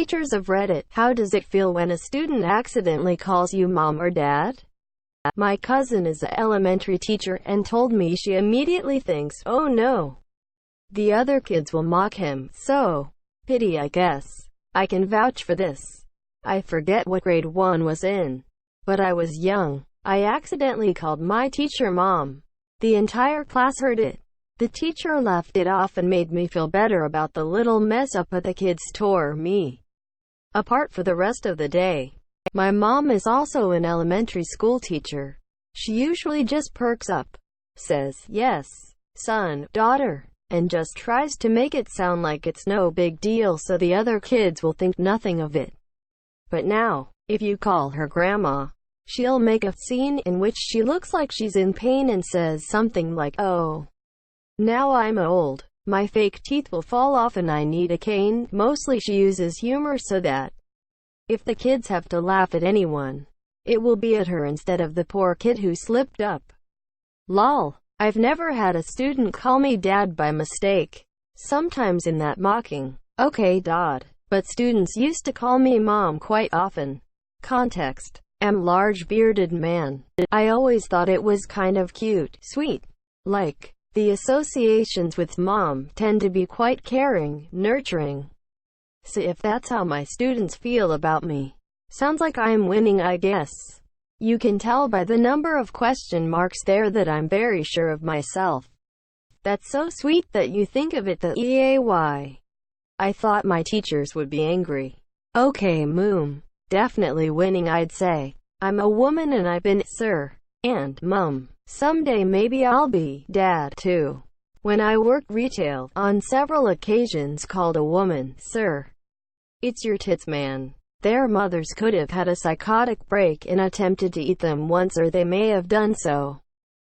Creators of Reddit, how does it feel when a student accidentally calls you mom or dad? My cousin is an elementary teacher and told me she immediately thinks, oh no, the other kids will mock him. So, pity I guess. I can vouch for this. I forget what grade 1 was in, but I was young. I accidentally called my teacher mom. The entire class heard it. The teacher laughed it off and made me feel better about the little mess up, but the kids tore me apart for the rest of the day. My mom is also an elementary school teacher. She usually just perks up, says, yes, son, daughter, and just tries to make it sound like it's no big deal so the other kids will think nothing of it. But now, if you call her grandma, she'll make a scene in which she looks like she's in pain and says something like, oh, now I'm old, my fake teeth will fall off and I need a cane. Mostly she uses humor so that if the kids have to laugh at anyone, it will be at her instead of the poor kid who slipped up. Lol. I've never had a student call me dad by mistake. Sometimes in that mocking, okay dad, but students used to call me mom quite often. Context: am large bearded man. I always thought it was kind of cute, sweet. Like, the associations with mom tend to be quite caring, nurturing. So if that's how my students feel about me, sounds like I'm winning, I guess. You can tell by the number of question marks there that I'm very sure of myself. That's so sweet that you think of it that way. I thought my teachers would be angry. Okay moom. Definitely winning, I'd say. I'm a woman and I've been sir and mum. Someday maybe I'll be dad too. When I worked retail, on several occasions called a woman sir. It's your tits, man. Their mothers could have had a psychotic break and attempted to eat them once, or they may have done so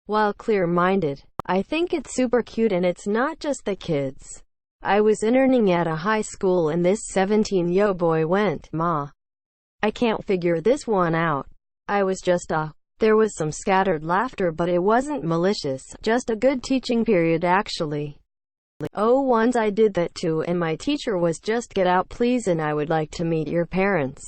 while clear-minded. I think it's super cute, and it's not just the kids. I was interning at a high school and this 17-yo boy went, "Ma, I can't figure this one out." I was just There was some scattered laughter, but it wasn't malicious, just a good teaching period actually. Oh, once I did that too, and my teacher was just, "Get out please, and I would like to meet your parents."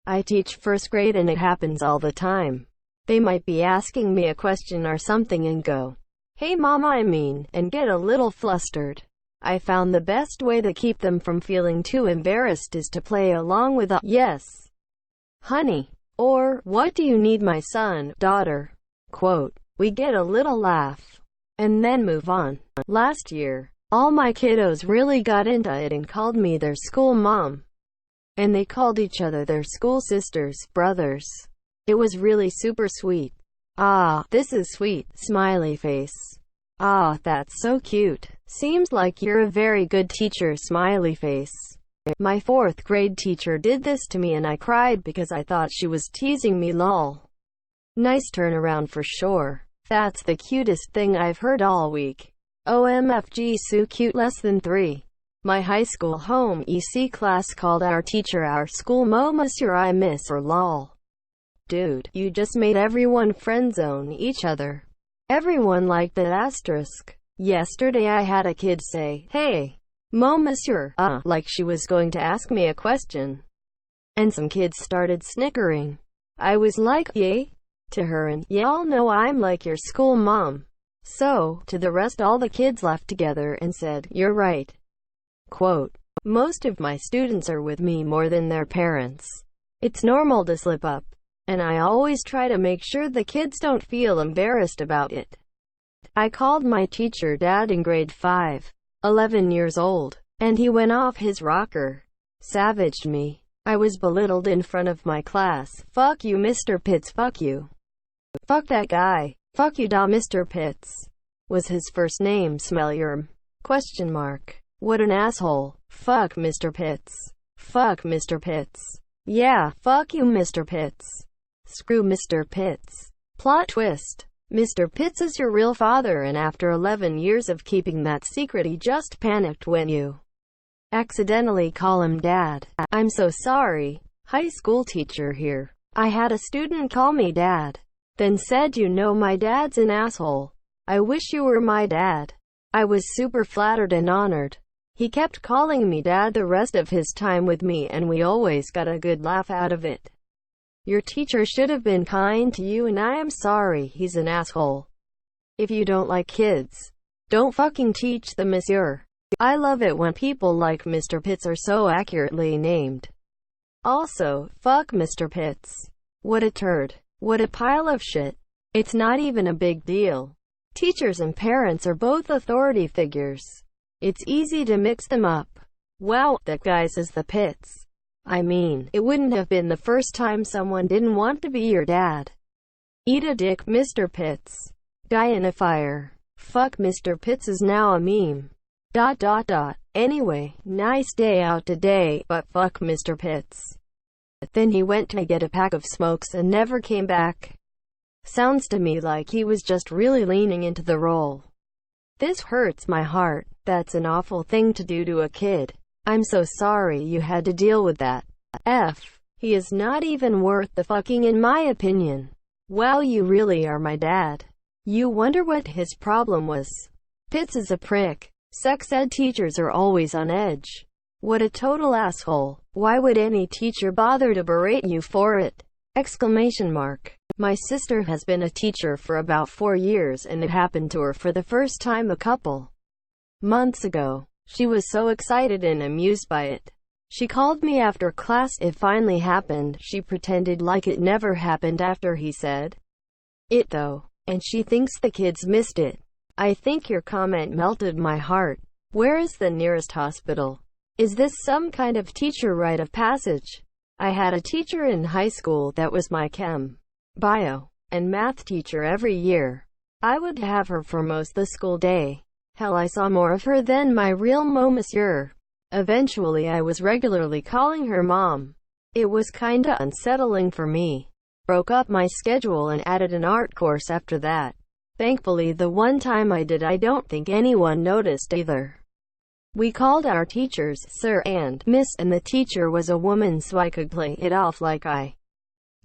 I teach first grade and it happens all the time. They might be asking me a question or something and go, "Hey mama, and get a little flustered. I found the best way to keep them from feeling too embarrassed is to play along with a "yes, honey," or "what do you need, my son, daughter?" quote. We get a little laugh and then move on. Last year, all my kiddos really got into it and called me their school mom. And they called each other their school sisters, brothers. It was really super sweet. Ah, this is sweet, smiley face. Ah, that's so cute. Seems like you're a very good teacher, smiley face. My 4th grade teacher did this to me and I cried because I thought she was teasing me, lol. Nice turnaround for sure. That's the cutest thing I've heard all week. OMFG, so cute. Less than 3. My high school home EC class called our teacher our school mo monsieur I miss her, lol. Dude, you just made everyone friend zone each other. Everyone liked that asterisk. Yesterday I had a kid say, "Hey, mo monsieur," like she was going to ask me a question. And some kids started snickering. I was like, "Yay?" to her, and "Y'all know I'm like your school mom." So, to the rest, all the kids laughed together and said, "You're right." Quote, most of my students are with me more than their parents. It's normal to slip up, and I always try to make sure the kids don't feel embarrassed about it. I called my teacher dad in grade 5, 11 years old, and he went off his rocker. Savaged me. I was belittled in front of my class. "Fuck you, Mr. Pitts, fuck you. Fuck that guy. Fuck you da Mr. Pitts." Was his first name Smellier? Question mark. What an asshole. Fuck Mr. Pitts. Fuck Mr. Pitts. Yeah, fuck you, Mr. Pitts. Screw Mr. Pitts. Plot twist. Mr. Pitts is your real father, and after 11 years of keeping that secret he just panicked when you accidentally call him dad. I'm so sorry. High school teacher here. I had a student call me dad, then said, "You know, my dad's an asshole. I wish you were my dad." I was super flattered and honored. He kept calling me dad the rest of his time with me, and we always got a good laugh out of it. Your teacher should have been kind to you, and I am sorry he's an asshole. If you don't like kids, don't fucking teach them, monsieur. I love it when people like Mr. Pitts are so accurately named. Also, fuck Mr. Pitts. What a turd. What a pile of shit. It's not even a big deal. Teachers and parents are both authority figures. It's easy to mix them up. Wow, that guy says the Pitts. I mean, it wouldn't have been the first time someone didn't want to be your dad. Eat a dick, Mr. Pitts. Die in a fire. Fuck Mr. Pitts is now a meme. ... Anyway, nice day out today, but fuck Mr. Pitts. Then he went to get a pack of smokes and never came back. Sounds to me like he was just really leaning into the role. This hurts my heart. That's an awful thing to do to a kid. I'm so sorry you had to deal with that. He is not even worth the fucking, in my opinion. Wow, you really are my dad. You wonder what his problem was. Pitts is a prick. Sex ed teachers are always on edge. What a total asshole. Why would any teacher bother to berate you for it? Exclamation mark. My sister has been a teacher for about 4 years, and it happened to her for the first time a couple months ago. She was so excited and amused by it. She called me after class. It finally happened. She pretended like it never happened after he said it though, and she thinks the kids missed it. I think your comment melted my heart. Where is the nearest hospital? Is this some kind of teacher rite of passage? I had a teacher in high school that was my chem, bio, and math teacher every year. I would have her for most the school day. Hell, I saw more of her than my real monsieur. Eventually I was regularly calling her mom. It was kinda unsettling for me. Broke up my schedule and added an art course after that. Thankfully the one time I did, I don't think anyone noticed either. We called our teachers sir and miss, and the teacher was a woman, so I could play it off like I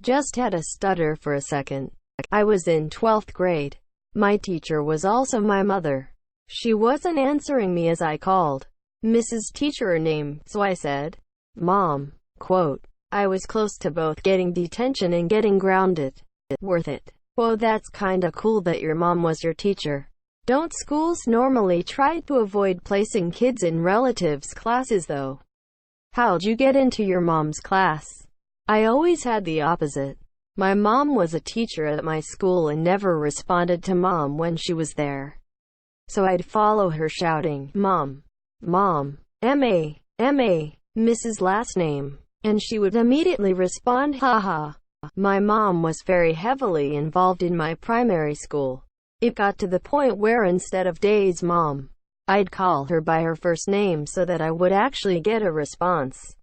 just had a stutter for a second. I was in 12th grade. My teacher was also my mother. She wasn't answering me as I called Mrs. Teacher name, so I said, Mom. Quote, I was close to both getting detention and getting grounded. Worth it. Whoa, that's kinda cool that your mom was your teacher. Don't schools normally try to avoid placing kids in relatives' classes though? How'd you get into your mom's class? I always had the opposite. My mom was a teacher at my school and never responded to mom when she was there. So I'd follow her shouting, Mom, Mom, M.A., M.A., Mrs. last name. And she would immediately respond, haha. My mom was very heavily involved in my primary school. It got to the point where instead of Days Mom, I'd call her by her first name so that I would actually get a response.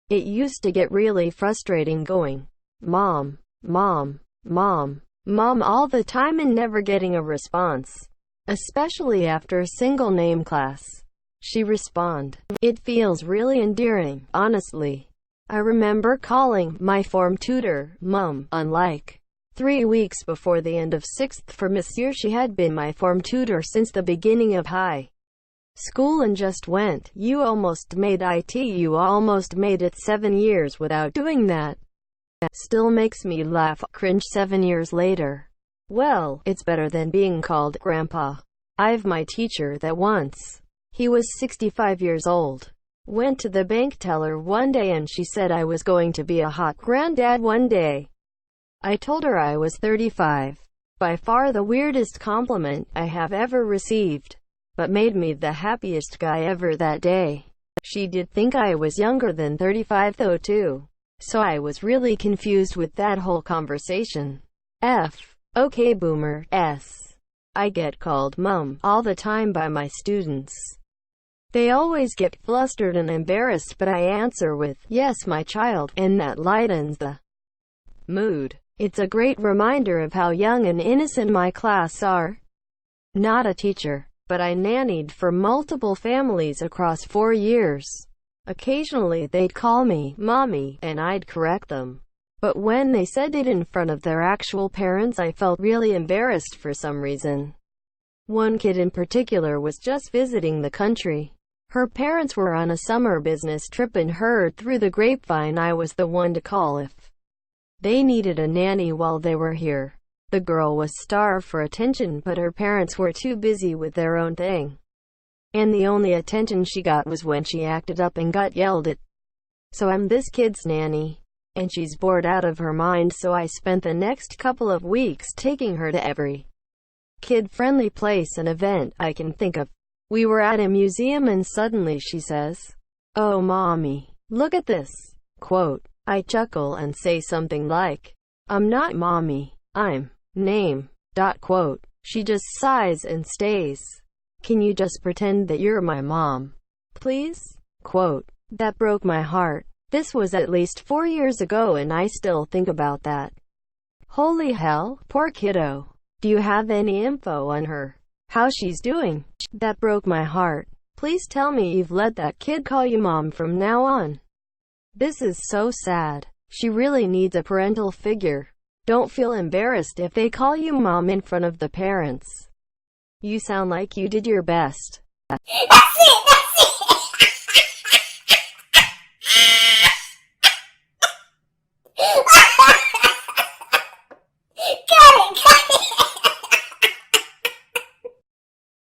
It used to get really frustrating going, Mom, Mom, Mom, Mom all the time and never getting a response. Especially after a single name class. She respond. It feels really endearing, honestly. I remember calling my form tutor, Mum, unlike 3 weeks before the end of 6th for Monsieur. She had been my form tutor since the beginning of high school and just went, you almost made it, you almost made it 7 years without doing that. Still makes me laugh, cringe 7 years later. Well, it's better than being called Grandpa. I've my teacher that once, he was 65 years old, went to the bank teller one day and she said I was going to be a hot granddad one day. I told her I was 35. By far the weirdest compliment I have ever received, but made me the happiest guy ever that day. She did think I was younger than 35 though too. So I was really confused with that whole conversation. Okay boomer, I get called Mum all the time by my students. They always get flustered and embarrassed, but I answer with, yes my child, and that lightens the mood. It's a great reminder of how young and innocent my class are. Not a teacher, but I nannied for multiple families across 4 years. Occasionally they'd call me Mommy, and I'd correct them. But when they said it in front of their actual parents, I felt really embarrassed for some reason. One kid in particular was just visiting the country. Her parents were on a summer business trip and heard through the grapevine I was the one to call if they needed a nanny while they were here. The girl was starved for attention, but her parents were too busy with their own thing. And the only attention she got was when she acted up and got yelled at. So I'm this kid's nanny. And she's bored out of her mind, so I spent the next couple of weeks taking her to every kid-friendly place and event I can think of. We were at a museum and suddenly she says, "Oh mommy, look at this." Quote. I chuckle and say something like, "I'm not mommy, I'm name." Quote. She just sighs and stays. "Can you just pretend that you're my mom, please?" Quote. That broke my heart. This was at least 4 years ago and I still think about that. Holy hell, poor kiddo. Do you have any info on her? How she's doing? That broke my heart. Please tell me you've let that kid call you mom from now on. This is so sad. She really needs a parental figure. Don't feel embarrassed if they call you mom in front of the parents. You sound like you did your best. That's it!